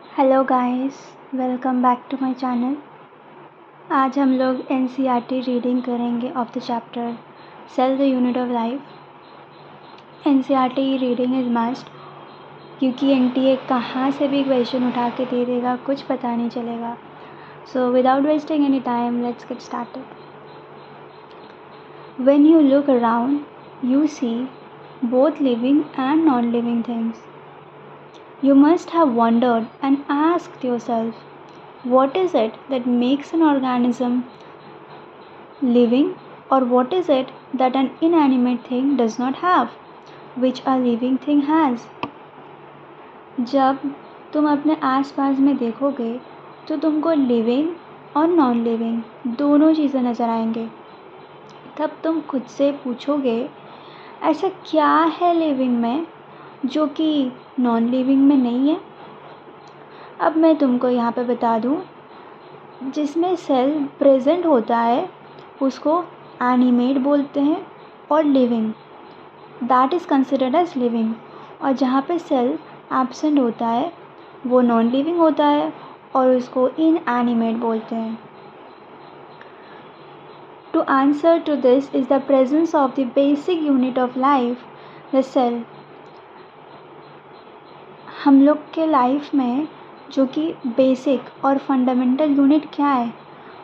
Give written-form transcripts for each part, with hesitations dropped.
Hello guys, welcome back to my channel. आज हम लोग एनसीईआरटी रीडिंग करेंगे of the chapter cell the unit of life. NCERT reading is must, क्योंकि NTA कहाँ से भी क्वेश्चन उठा के दे देगा, कुछ पता नहीं चलेगा। So without wasting any time, let's get started. When you look around you see both living and non living things. You must have wondered and asked yourself, what is it that makes an organism living, or what is it that an inanimate thing does not have, which a living thing has? जब तुम अपने आसपास में देखोगे तो तुमको living और non living दोनों चीज़ें नज़र आएंगे। तब तुम खुद से पूछोगे, ऐसा क्या है लिविंग में जो कि नॉन लिविंग में नहीं है। अब मैं तुमको यहाँ पे बता दूँ, जिसमें सेल प्रेजेंट होता है उसको एनिमेट बोलते हैं और living, that is considered as living. और जहाँ पे सेल एब्सेंट होता है वो नॉन लिविंग होता है और उसको इनएनिमेट बोलते हैं। To answer to this is the presence of the basic unit of life, the cell. हम लोग के लाइफ में जो कि बेसिक और फंडामेंटल यूनिट क्या है,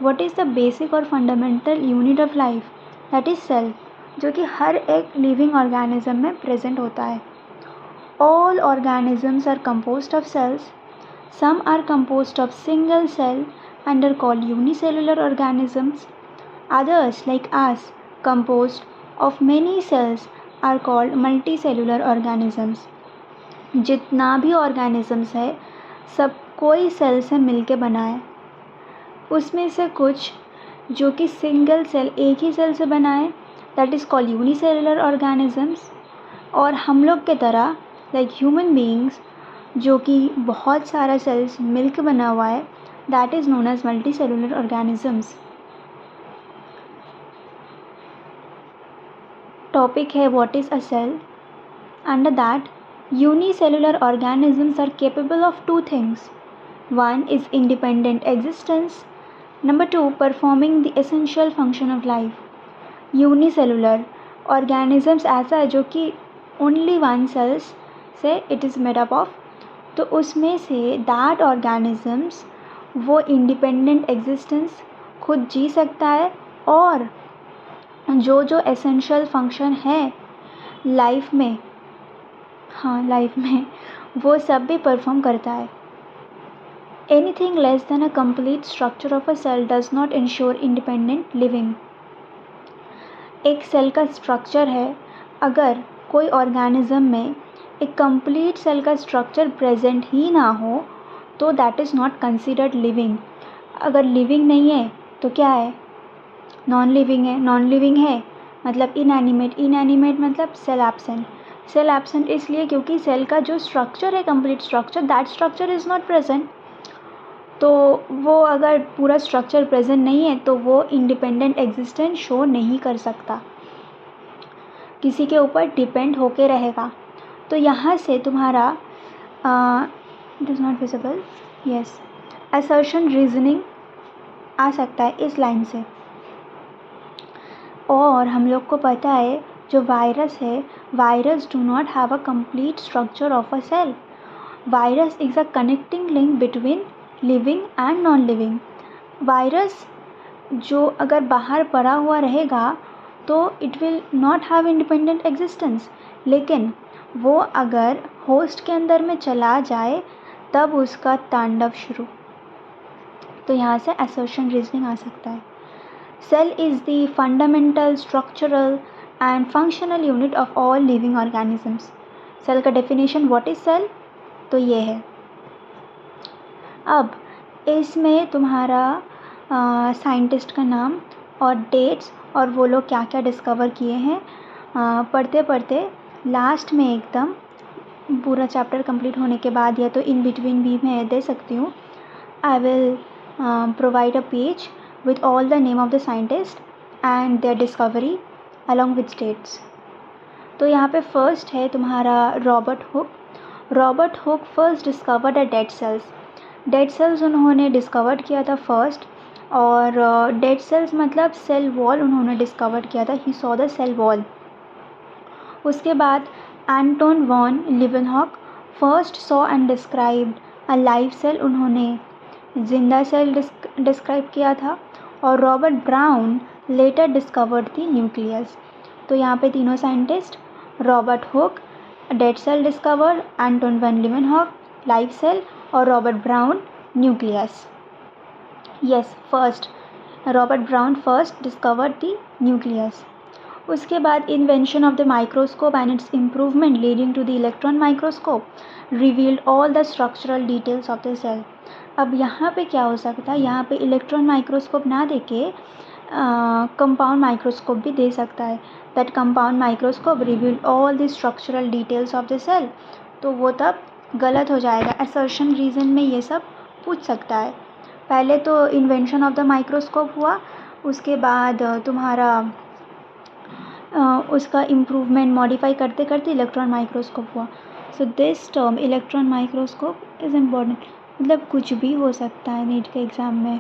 व्हाट इज़ द बेसिक और fundamental unit of life, that is cell, जो कि हर एक लिविंग ऑर्गेनिज्म में प्रेजेंट होता है। All organisms are composed of cells, some are composed of single cell and are called unicellular organisms, others like us composed of many cells are called multicellular organisms. जितना भी organisms है सब कोई cell से मिलके बना है। उसमें से कुछ जो कि सिंगल सेल, एक ही सेल से बना है, that is called unicellular organisms. और हम लोग के तरह लाइक ह्यूमन बीइंग्स जो कि बहुत सारा सेल्स मिलके बना हुआ है, that is known as multicellular organisms. Topic है what is a cell. Under that, unicellular organisms are capable of two things. One is independent existence. Number two, performing the essential function of life. Unicellular organisms ऐसा है जो कि only one cells से it is made up of, तो उसमें से that organisms वो independent existence खुद जी सकता है और जो जो essential function है लाइफ में वो सब भी परफॉर्म करता है। Anything less than a complete structure of a cell does not ensure independent living. एक सेल का स्ट्रक्चर है, अगर कोई ऑर्गेनिज्म में एक कंप्लीट सेल का स्ट्रक्चर प्रेजेंट ही ना हो तो that is not considered living. अगर लिविंग नहीं है तो क्या है, नॉन लिविंग है। नॉन लिविंग है मतलब इनएनिमेट, इनएनिमेट मतलब सेल एब्सेंट। सेल एब्सेंट इसलिए क्योंकि सेल का जो स्ट्रक्चर है, complete structure, that structure is not present. तो वो अगर पूरा स्ट्रक्चर प्रेजेंट नहीं है तो वो इंडिपेंडेंट एग्जिस्टेंस शो नहीं कर सकता, किसी के ऊपर डिपेंड होके रहेगा। तो यहाँ से तुम्हारा it is not visible, yes, assertion reasoning आ सकता है इस लाइन से। और हम लोग को पता है जो वायरस है, virus do not have a complete structure of a cell. Virus is a connecting link between living and non living. Virus जो अगर बाहर पड़ा हुआ रहेगा तो it will not have independent existence, लेकिन वो अगर होस्ट के अंदर में चला जाए तब उसका तांडव शुरू। तो यहाँ से असर्शन रीजनिंग आ सकता है। Cell is the fundamental, structural and functional unit of all living organisms. Cell का डेफिनेशन व्हाट इज़ सेल, तो ये है। अब इसमें तुम्हारा साइंटिस्ट का नाम और डेट्स और वो लोग क्या क्या डिस्कवर किए हैं पढ़ते पढ़ते लास्ट में एकदम पूरा चैप्टर कंप्लीट होने के बाद या तो इन बिटवीन भी मैं दे सकती हूँ। I will provide a page with all the name of the scientist and their discovery along with dates. तो यहाँ पे फर्स्ट है तुम्हारा Robert Hooke. Robert Hooke first discovered a dead cells. Dead cells उन्होंने डिस्कवर किया था first, और dead cells मतलब सेल वॉल उन्होंने डिस्कवर किया था, he saw the cell wall. उसके बाद Anton von Leeuwenhoek first saw and described a live cell, उन्होंने जिंदा सेल डिस्क्राइब किया था। और Robert Brown later discovered the nucleus. तो यहाँ पे तीनों scientist, Robert Hooke dead cell discover, Anton van Leeuwenhoek live cell, और Robert Brown nucleus. Yes, first Robert Brown first discovered the nucleus. उसके बाद invention of the microscope and its improvement leading to the electron microscope revealed all the structural details of the cell. अब यहाँ पे क्या हो सकता है, यहाँ पे इलेक्ट्रॉन माइक्रोस्कोप ना दे के कंपाउंड माइक्रोस्कोप भी दे सकता है। That compound microscope revealed all the structural details of the cell, तो वो तब गलत हो जाएगा। असर्शन रीज़न में ये सब पूछ सकता है। पहले तो इन्वेंशन ऑफ द माइक्रोस्कोप हुआ, उसके बाद तुम्हारा उसका इम्प्रूवमेंट मॉडिफाई करते करते इलेक्ट्रॉन माइक्रोस्कोप हुआ। So this term electron microscope is important. मतलब कुछ भी हो सकता है नीट के एग्ज़ाम में,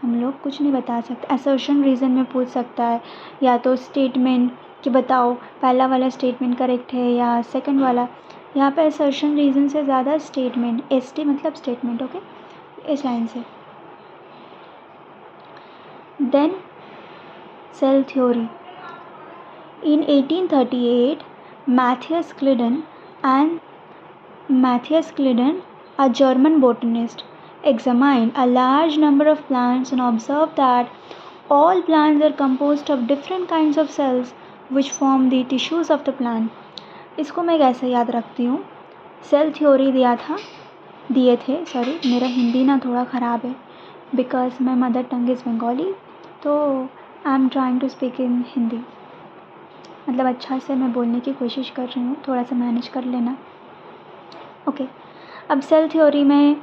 हम लोग कुछ नहीं बता सकते। असर्शन रीज़न में पूछ सकता है, या तो स्टेटमेंट कि बताओ पहला वाला स्टेटमेंट करेक्ट है या सेकंड वाला। यहाँ पे असर्शन रीज़न से ज़्यादा स्टेटमेंट, ST मतलब स्टेटमेंट, ओके, इस लाइन से। Then cell theory. In 1838, Matthias Clidden, a German botanist, examined a large number of plants and observed that all plants are composed of different kinds of cells which form the tissues of the plant. इसको मैं कैसे याद रखती हूँ, cell theory दिए थे, sorry मेरा हिंदी ना थोड़ा ख़राब है, because my mother tongue is Bengali, तो I am trying to speak in Hindi. मतलब अच्छा से मैं बोलने की कोशिश कर रही हूँ, थोड़ा सा मैनेज कर लेना, ओके। अब सेल थ्योरी में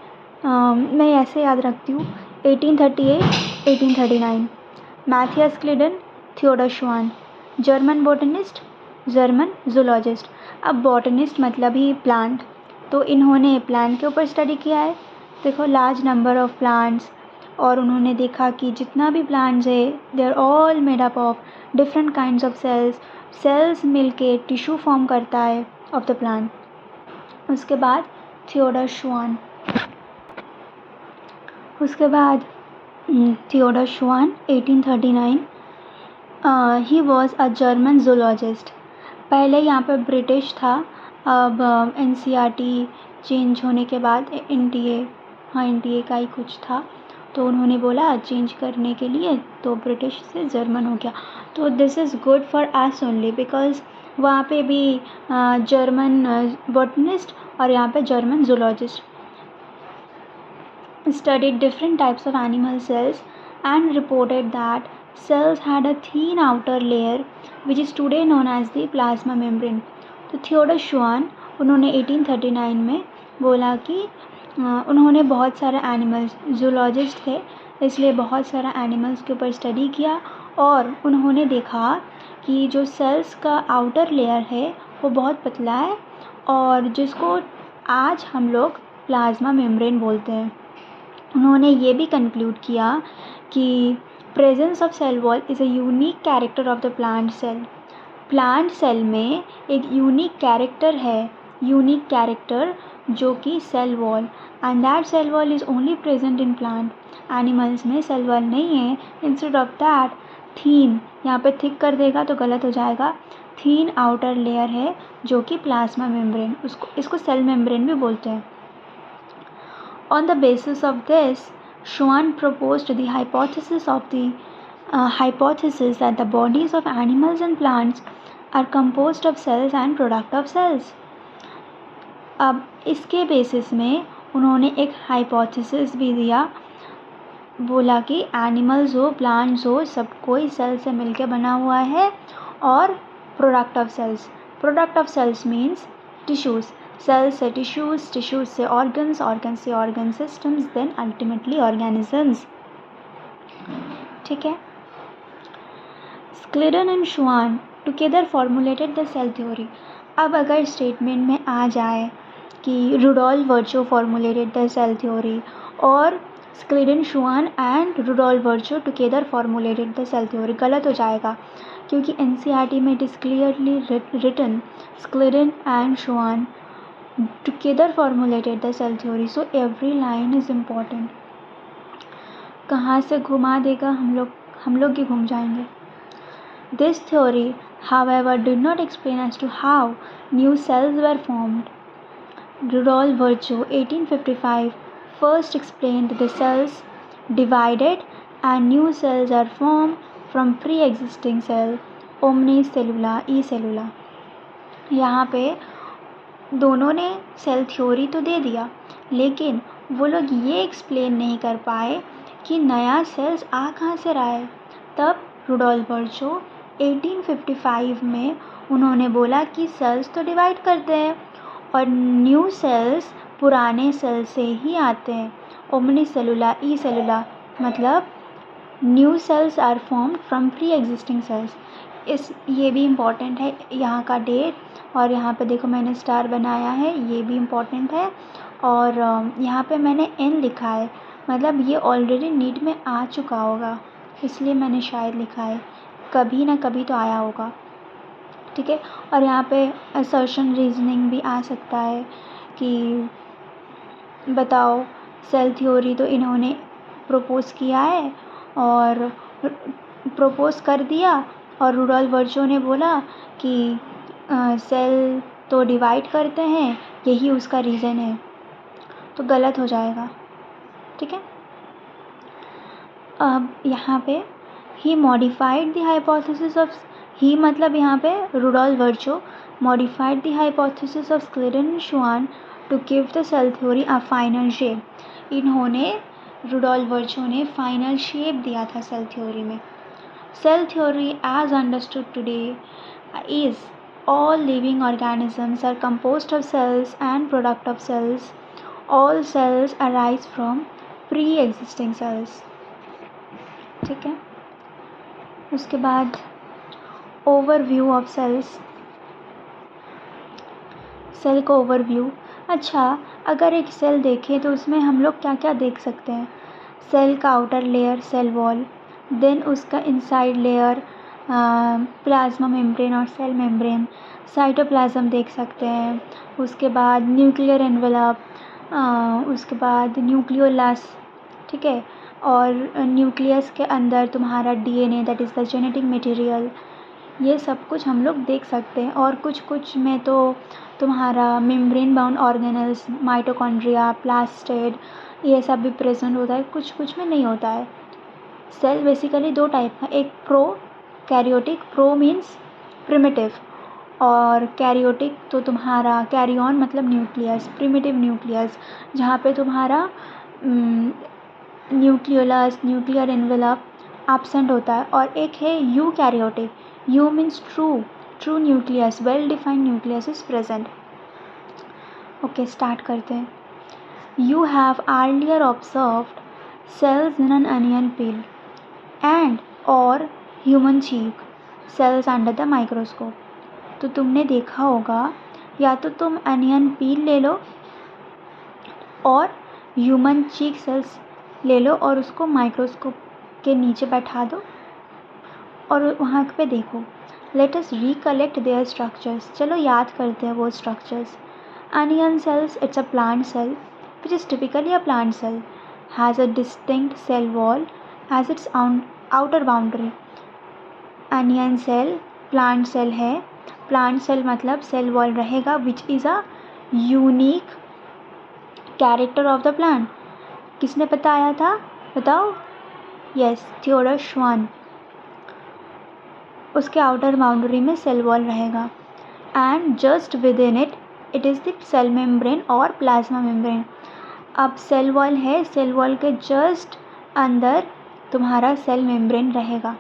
मैं ऐसे याद रखती हूँ, 1838 1839, मैथियस क्लिडन, थियोडर श्वान, जर्मन बोटनिस्ट, जर्मन जूलॉजिस्ट। अब बॉटनिस्ट मतलब ही प्लांट, तो इन्होंने प्लांट के ऊपर स्टडी किया है। देखो लार्ज नंबर ऑफ प्लांट्स, और उन्होंने देखा कि जितना भी प्लांट्स है they are all made up of different kinds of cells मिलके टिश्यू फॉर्म करता है ऑफ द प्लांट। उसके बाद थियोडर श्वान, उसके बाद थियोडर श्वान 1839, he was a German zoologist. पहले यहाँ पर ब्रिटिश था, अब NCERT चेंज होने के बाद NTA, हाँ NTA का ही कुछ था, तो उन्होंने बोला चेंज करने के लिए, तो ब्रिटिश से जर्मन हो गया। तो this is good for us only, because वहाँ पे भी जर्मन बॉटनिस्ट और यहाँ पे German zoologist. Studied different types of animal cells and reported that cells had a thin outer layer which is today known as the plasma membrane. तो Theodore श्वान उन्होंने 1839 में बोला कि उन्होंने बहुत सारे एनिमल्स, जूलॉजिस्ट थे इसलिए बहुत सारा एनिमल्स के ऊपर स्टडी किया, और उन्होंने देखा कि जो सेल्स का आउटर लेयर है वो बहुत पतला है, और जिसको आज हम लोग प्लाज्मा मेम्ब्रेन बोलते हैं। उन्होंने ये भी कंक्लूड किया कि presence of cell wall is a unique character of the plant cell. Plant cell में एक यूनिक कैरेक्टर है, यूनिक कैरेक्टर जो कि cell wall, and that cell wall is only present in plant. Animals में cell wall नहीं है। Instead of that थीन, यहाँ पे थिक कर देगा तो गलत हो जाएगा, थीन आउटर लेयर है जो कि प्लाज्मा मेम्ब्रेन, इसको सेल मेम्ब्रेन भी बोलते हैं। On the basis of this, Schwann proposed the hypothesis that the bodies of animals and plants are composed of cells and product of cells. अब इसके बेसिस में उन्होंने एक हाइपोथेसिस भी दिया, बोला कि एनिमल्स हो प्लांट्स हो सब कोई सेल से मिलकर बना हुआ है, और product of cells means tissues, cells से टिश्यूज़, टिश्यूज़ से ऑर्गन्स, ऑर्गन्स से organ systems, then ultimately organisms. ठीक है। Schleiden and Schwann together formulated the cell theory. अब अगर स्टेटमेंट में आ जाए कि Rudolf Virchow formulated the cell theory, और Schleiden Schwann and Rudolf Virchow together formulated the cell theory. गलत हो जाएगा क्योंकि NCERT में it is clearly written Schleiden and Schwann together formulated the cell theory, so every line is important. कहाँ से घुमा देगा, हम लोग ही घूम जाएंगे। This theory however did not explain as to how new cells were formed. Rudolf Virchow 1855 first explained that the cells divided and new cells are formed from pre-existing cell omnicellula e cellula। यहाँ पे दोनों ने cell theory तो दे दिया, लेकिन वो लोग ये एक्सप्लेन नहीं कर पाए कि नया सेल्स आ कहाँ से रहा है। तब रुडोल्फ वर्चो 1855 में उन्होंने बोला कि सेल्स तो डिवाइड करते हैं और न्यू सेल्स पुराने सेल से ही आते हैं। ओमनी सेलुला ई सेलुला मतलब new cells are formed from pre existing cells. ये भी इम्पॉर्टेंट है, यहाँ का डेट, और यहाँ पे देखो मैंने स्टार बनाया है, ये भी इम्पॉर्टेंट है। और यहाँ पे मैंने N लिखा है, मतलब ये ऑलरेडी नीट में आ चुका होगा, इसलिए मैंने शायद लिखा है, कभी ना कभी तो आया होगा, ठीक है। और यहाँ पे असर्शन रीजनिंग भी आ सकता है कि बताओ सेल थ्योरी तो इन्होंने प्रपोज किया है और प्रपोज कर दिया, और रुडोल्फ वर्चो ने बोला कि सेल तो डिवाइड करते हैं, यही उसका रीज़न है, तो गलत हो जाएगा, ठीक है। अब यहाँ पे he modified the hypothesis of, he मतलब यहाँ पे Rudolf Virchow modified the hypothesis of Schleiden Schwann to give the cell theory a final shape. इन्होंने रुडोल्फ वर्चो ने फाइनल शेप दिया था सेल थ्योरी में। Cell theory as understood today is all living organisms are composed of cells and product of cells. All cells arise from pre-existing cells, ठीक है। उसके बाद overview of sales, cell का overview. अच्छा, अगर एक सेल देखें तो उसमें हम लोग क्या क्या देख सकते हैं। सेल का outer layer cell wall, then उसका इनसाइड लेयर प्लाज्मा मेम्ब्रेन और सेल मेम्ब्रेन, साइटोप्लाज्म देख सकते हैं। उसके बाद न्यूक्लियर एनवेलप, उसके बाद न्यूक्लियोलस, ठीक है। और न्यूक्लियस के अंदर तुम्हारा DNA that is the genetic material, ये सब कुछ हम लोग देख सकते हैं। और कुछ में तो तुम्हारा membrane bound organelles, mitochondria, plastid, ये सब भी प्रेजेंट होता है, कुछ में नहीं होता है। सेल बेसिकली दो टाइप का, एक pro karyotic, pro means primitive, और कैरियोटिक तो तुम्हारा कैरियन मतलब न्यूक्लियस, प्रिमिटिव न्यूक्लियस जहाँ पे तुम्हारा न्यूक्लियोलस, न्यूक्लियर एनवेलप एब्सेंट होता है। और एक है you karyotic, you means true nucleus, well defined nucleus is present. Okay, start करते हैं। You have earlier observed cells in an onion peel and or human cheek cells under the microscope। तो तुमने देखा होगा, या तो तुम अनियन पील ले लो और ह्यूमन चीक सेल्स ले लो और उसको माइक्रोस्कोप के नीचे बैठा दो और वहाँ पे देखो। Let us recollect their structures, चलो याद करते हैं वो structures. Onion cells, it's a plant cell which is typically a plant cell, has a distinct cell wall as its outer boundary। Onion cell plant cell है, plant cell मतलब cell wall रहेगा which is a unique character of the plant. किसने बताया था, बताओ? Yes, Theodor Schwann. उसके outer boundary में cell wall रहेगा and just within it is the cell membrane और प्लाज्मा मेम्ब्रेन। अब सेल वॉल है, सेल वॉल के जस्ट अंदर तुम्हारा सेल मेम्ब्रेन रहेगा।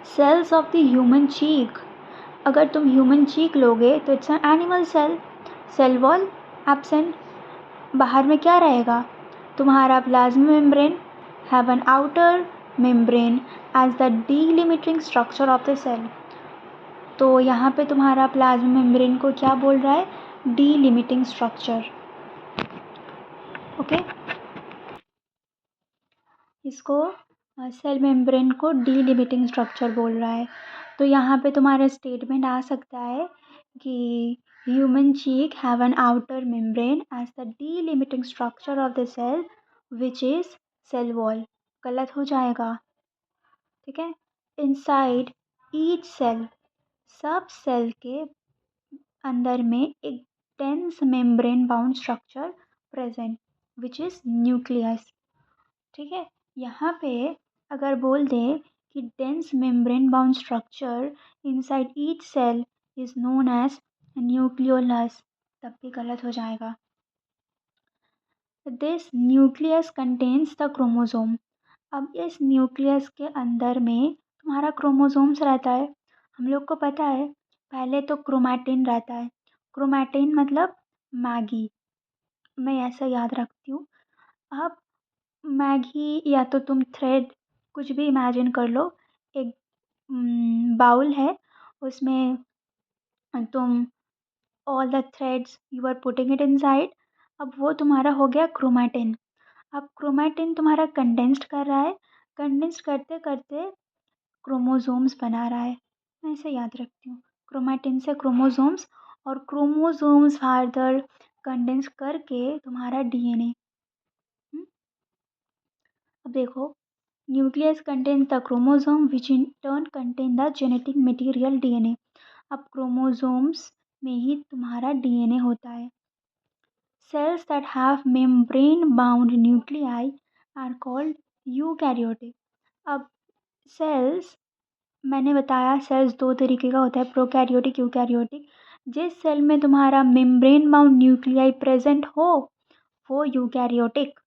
Cells of the human cheek, अगर तुम ह्यूमन चीक लोगे तो it's an animal cell, cell wall absent. बाहर में क्या रहेगा, तुम्हारा plasma membrane, have an outer membrane as the delimiting structure of the cell. तो यहाँ पे तुम्हारा प्लाज्मा मेम्ब्रेन को क्या बोल रहा है, delimiting structure. ओके, इसको सेल मेम्ब्रेन को डीलिमिटिंग स्ट्रक्चर बोल रहा है। तो यहाँ पे तुम्हारा स्टेटमेंट आ सकता है कि human cheek have an outer membrane as the delimiting structure of the cell which is cell wall. गलत हो जाएगा, ठीक है। इनसाइड ईच सेल, सब सेल के अंदर में एक dense membrane bound structure present which is nucleus, ठीक है। यहाँ पे अगर बोल दें कि dense membrane bound structure inside each cell is known as nucleolus, तब भी गलत हो जाएगा। This nucleus contains the chromosome. अब इस न्यूक्लियस के अंदर में तुम्हारा क्रोमोसोम्स रहता है। हम लोग को पता है पहले तो क्रोमैटिन रहता है। क्रोमैटिन मतलब मैगी, मैं ऐसा याद रखती हूँ। अब मैगी या तो तुम थ्रेड कुछ भी इमेजिन कर लो, एक बाउल है, उसमें तुम all the threads you are putting it inside. अब वो तुम्हारा हो गया क्रोमैटिन। अब क्रोमैटिन तुम्हारा कंडेंस्ड कर रहा है, कंडेंस्ड करते करते क्रोमोसोम्स बना रहा है। मैं इसे याद रखती हूँ, क्रोमैटिन से क्रोमोसोम्स, और क्रोमोसोम्स फार्दर कंडेंस करके तुम्हारा डीएनए। अब देखो, nucleus contains the chromosome which in turn contain the genetic material DNA. अब क्रोमोसोम्स में ही तुम्हारा डीएनए होता है। Cells that have membrane bound nuclei are called eukaryotic. अब सेल्स, मैंने बताया सेल्स दो तरीके का होता है, प्रोकैरियोटिक यूकैरियोटिक। जिस सेल में तुम्हारा मेम्ब्रेन बाउंड न्यूक्लियाई प्रेजेंट हो वो eukaryotic.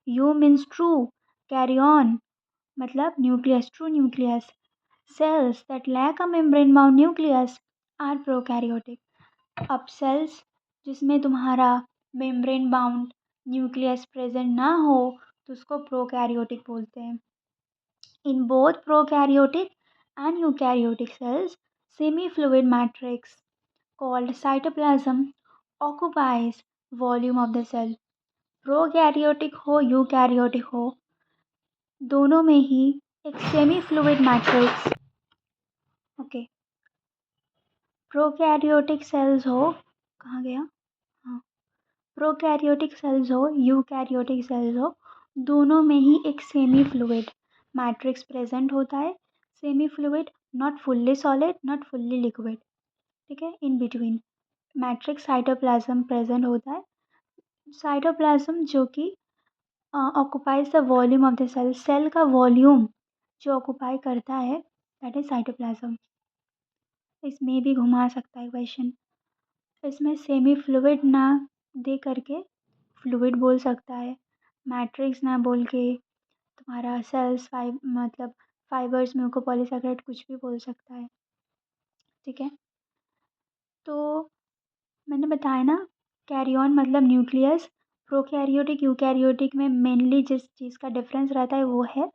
Eu means true, karyon मतलब nucleus, true nucleus. Cells that lack a membrane bound nucleus are prokaryotic। अब सेल्स जिसमें तुम्हारा मेम्ब्रेन बाउंड न्यूक्लियस प्रेजेंट ना हो तो उसको प्रोकैरियोटिक बोलते हैं। In both prokaryotic and eukaryotic cells semi fluid matrix called cytoplasm occupies volume of the cell. Prokaryotic हो यूकैरियोटिक हो, दोनों में ही एक semi fluid matrix, okay, prokaryotic cells हो, कहाँ गया, हाँ, प्रोकैरियोटिक सेल्स हो यूकैरियोटिक सेल्स हो, दोनों में ही एक सेमी फ्लूइड मैट्रिक्स प्रेजेंट होता है। Semi fluid, not fully solid not fully liquid, ठीक है, in between matrix cytoplasm present होता है। साइटोप्लाज्म जो कि occupies the volume of the cell, cell का वॉल्यूम जो ऑक्युपाई करता है दैट इज साइटोप्लाज्म। इसमें भी घुमा सकता है क्वेश्चन, इसमें सेमी फ्लूइड ना दे करके फ्लूइड बोल सकता है, मैट्रिक्स ना बोल के तुम्हारा सेल्स मतलब फाइबर्स म्यूकोपॉलीसैकेराइड कुछ भी बोल सकता है, ठीक है। तो मैंने बताया ना, कैरी ऑन मतलब न्यूक्लियस। प्रोकैरियोटिक यूकैरियोटिक में मेनली जिस चीज़ का डिफरेंस रहता है वो है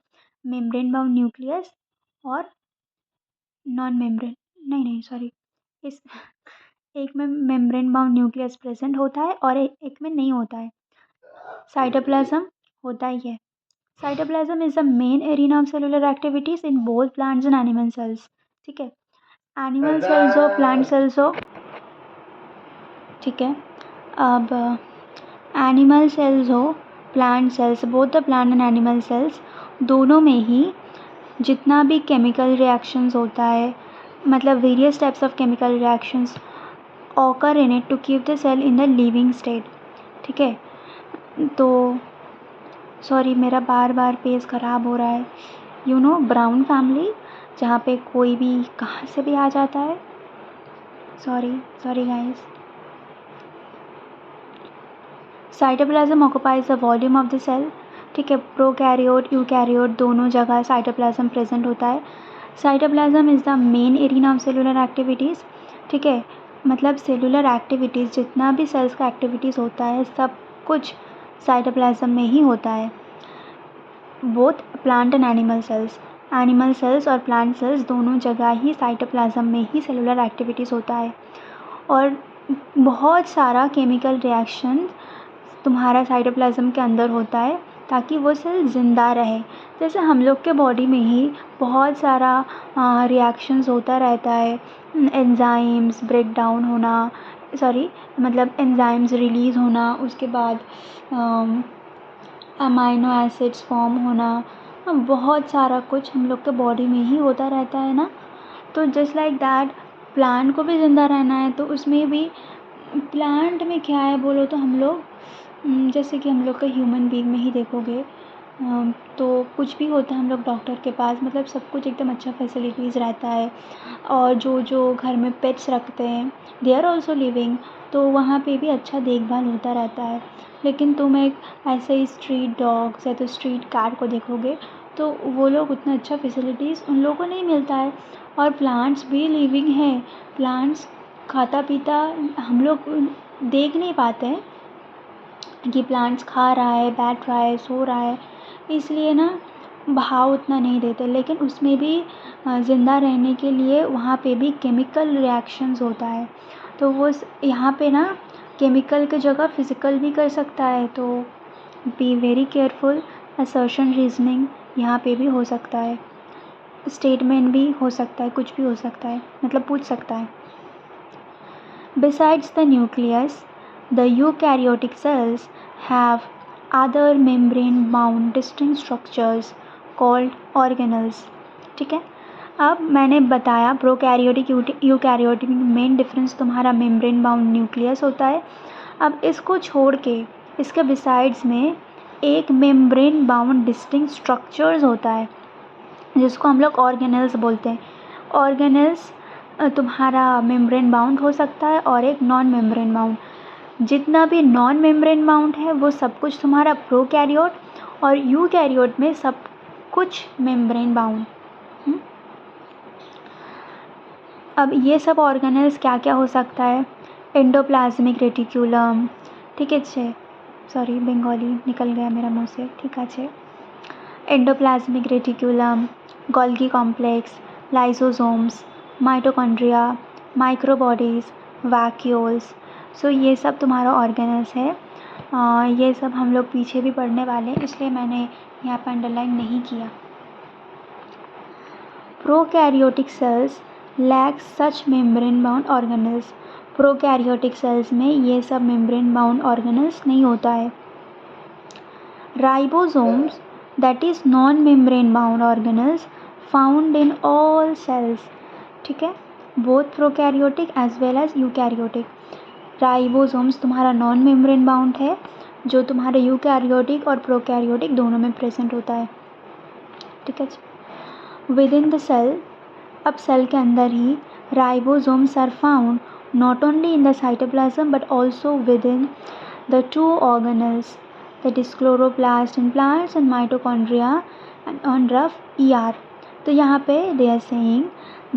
मेम्ब्रेन बाउंड न्यूक्लियस और नॉन मेम्ब्रेन, नहीं सॉरी, इस एक में मेम्ब्रेन बाउंड न्यूक्लियस प्रेजेंट होता है और एक में नहीं होता है। साइटोप्लाज्म होता ही है। Cytoplasm is the main arena of cellular activities in both plants and animal cells, ठीक है। एनिमल सेल्स हो प्लांट सेल्स हो, ठीक है। अब एनिमल सेल्स हो plant cells, both the plant and animal cells, दोनों में ही जितना भी केमिकल रिएक्शंस होता है, मतलब various types of chemical reactions occur in it to keep the cell in the living state, ठीक है। तो सॉरी मेरा बार बार पेज ख़राब हो रहा है, यू नो ब्राउन फैमिली जहाँ पे कोई भी कहाँ से भी आ जाता है, sorry guys. Cytoplasm occupies the volume of the cell, ठीक है। प्रोकैरियोट यूकैरियोट दोनों जगह साइटोप्लाज्म प्रेजेंट होता है। Cytoplasm is the main arena of cellular activities, ठीक है। मतलब सेलुलर एक्टिविटीज़ जितना भी सेल्स का एक्टिविटीज़ होता है सब कुछ साइटोप्लाज्म में ही होता है। Both plant and animal cells और प्लांट सेल्स दोनों जगह ही साइटोप्लाज्म में ही सेलुलर एक्टिविटीज़ होता है। और बहुत सारा केमिकल रिएक्शन तुम्हारा साइटोप्लाज्म के अंदर होता है ताकि वो सेल ज़िंदा रहे। जैसे हम लोग के बॉडी में ही बहुत सारा रिएक्शंस होता रहता है, एंजाइम्स ब्रेक डाउन होना, मतलब एंजाइम्स रिलीज़ होना, उसके बाद अमाइनो एसिड्स फॉर्म होना, बहुत सारा कुछ हम लोग के बॉडी में ही होता रहता है ना। तो जस्ट लाइक दैट प्लांट को भी ज़िंदा रहना है, तो उसमें भी प्लांट में क्या है बोलो तो हम लोग जैसे कि हम लोग का ह्यूमन बीइंग में ही देखोगे तो कुछ भी होता है हम लोग डॉक्टर के पास, मतलब सब कुछ एकदम अच्छा फैसिलिटीज़ रहता है। और जो घर में पेट्स रखते हैं दे आर ऑल्सो लिविंग, तो वहाँ पे भी अच्छा देखभाल होता रहता है। लेकिन तुम एक ऐसे ही स्ट्रीट डॉग्स या तो स्ट्रीट कैट को देखोगे तो वो लोग उतना अच्छा फैसिलिटीज़ उन लोगों को नहीं मिलता है। और प्लांट्स भी लिविंग है, प्लांट्स खाता पीता हम लोग देख नहीं पाते हैं कि प्लांट्स खा रहा है, बैठ रहा है, सो रहा है, इसलिए ना भाव उतना नहीं देते। लेकिन उसमें भी ज़िंदा रहने के लिए वहाँ पे भी केमिकल रिएक्शंस होता है, तो वो यहाँ पे ना केमिकल की जगह फिज़िकल भी कर सकता है। तो be very careful, assertion reasoning यहाँ पे भी हो सकता है, स्टेटमेंट भी हो सकता है, कुछ भी हो सकता है, मतलब पूछ सकता है। Besides the nucleus, the eukaryotic cells have other membrane-bound distinct structures called organelles. ठीक है, अब मैंने बताया प्रोकैरियोटिक यूकैरियोटिक में मेन डिफरेंस तुम्हारा मेम्ब्रेन बाउंड न्यूक्लियस होता है। अब इसको छोड़ के इसके बिसाइड्स में एक मेम्ब्रेन बाउंड डिस्टिंक्ट स्ट्रक्चर्स होता है जिसको हम लोग ऑर्गेनेल्स बोलते हैं। ऑर्गेनेल्स तुम्हारा मेम्ब्रेन बाउंड हो सकता है और एक नॉन मेम्ब्रेन बाउंड। जितना भी नॉन मेम्ब्रेन बाउंड है वो सब कुछ तुम्हारा प्रोकैरियोट, और यूकैरियोट में सब कुछ मेम्ब्रेन बाउंड। अब ये सब ऑर्गेनेल्स क्या क्या हो सकता है? एंडोप्लाज्मिक रेटिक्यूलम, ठीक है, सॉरी बंगाली निकल गया मेरा मुँह से, ठीक है। Endoplasmic reticulum, Golgi complex, lysosomes, mitochondria, microbodies, vacuoles. So ये सब तुम्हारा ऑर्गेनल्स है। ये सब हम लोग पीछे भी पढ़ने वाले हैं, इसलिए मैंने यहाँ पर अंडरलाइन नहीं किया। Prokaryotic cells lack such membrane bound organelles. Prokaryotic cells में ये सब मेम्ब्रेन बाउंड ऑर्गेनल्स नहीं होता है। Ribosomes, that is non-membrane bound organelles found in all cells, ठीक है, both prokaryotic as well as eukaryotic। Ribosomes तुम्हारा नॉन मेम्ब्रेन बाउंड है जो तुम्हारे यूकैरियोटिक और प्रोकैरियोटिक दोनों में प्रेजेंट होता है, ठीक है। विद इन द सेल, अब सेल के अंदर ही ribosomes are found not only in the cytoplasm but also within the two organelles, that is chloroplast in plants and mitochondria and on rough ER। तो यहाँ पे they are saying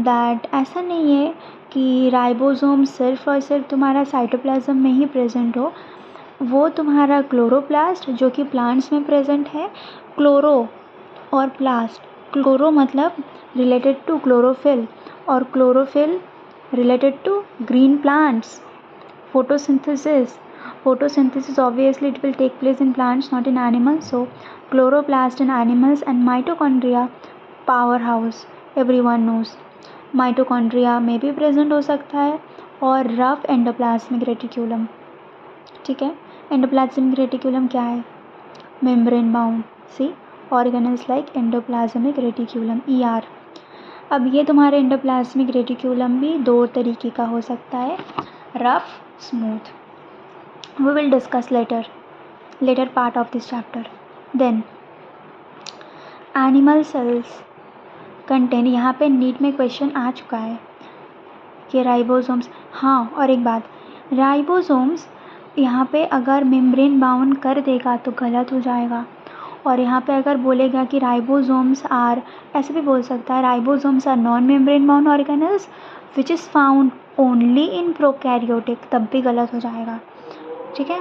that ऐसा नहीं है कि राइबोसोम सिर्फ और सिर्फ तुम्हारा साइटोप्लाज्म में ही प्रेजेंट हो, वो तुम्हारा क्लोरोप्लास्ट जो कि प्लांट्स में प्रेजेंट है, क्लोरो और प्लास्ट, क्लोरो मतलब रिलेटेड टू क्लोरोफिल और chlorophyll related to green plants, photosynthesis obviously it will take place in plants not in animals, so chloroplast in animals and mitochondria powerhouse everyone knows। mitochondria में भी present हो सकता है और rough endoplasmic reticulum, ठीक है। endoplasmic reticulum क्या है? membrane bound, see organelles like endoplasmic reticulum ER। अब ये तुम्हारे एंडोप्लाज्मिक रेटिक्यूलम भी दो तरीके का हो सकता है, rough, smooth. We will discuss later part of this chapter। Then animal cells contain, यहाँ पे नीट में क्वेश्चन आ चुका है कि राइबोसोम्स, हाँ और एक बात, राइबोसोम्स यहाँ पे अगर मेम्ब्रेन बाउंड कर देगा तो गलत हो जाएगा, और यहाँ पे अगर बोलेगा कि राइबोसोम्स आर, ऐसे भी बोल सकता है ribosomes are non membrane bound organelles which is found only in prokaryotic, तब भी गलत हो जाएगा, ठीक है।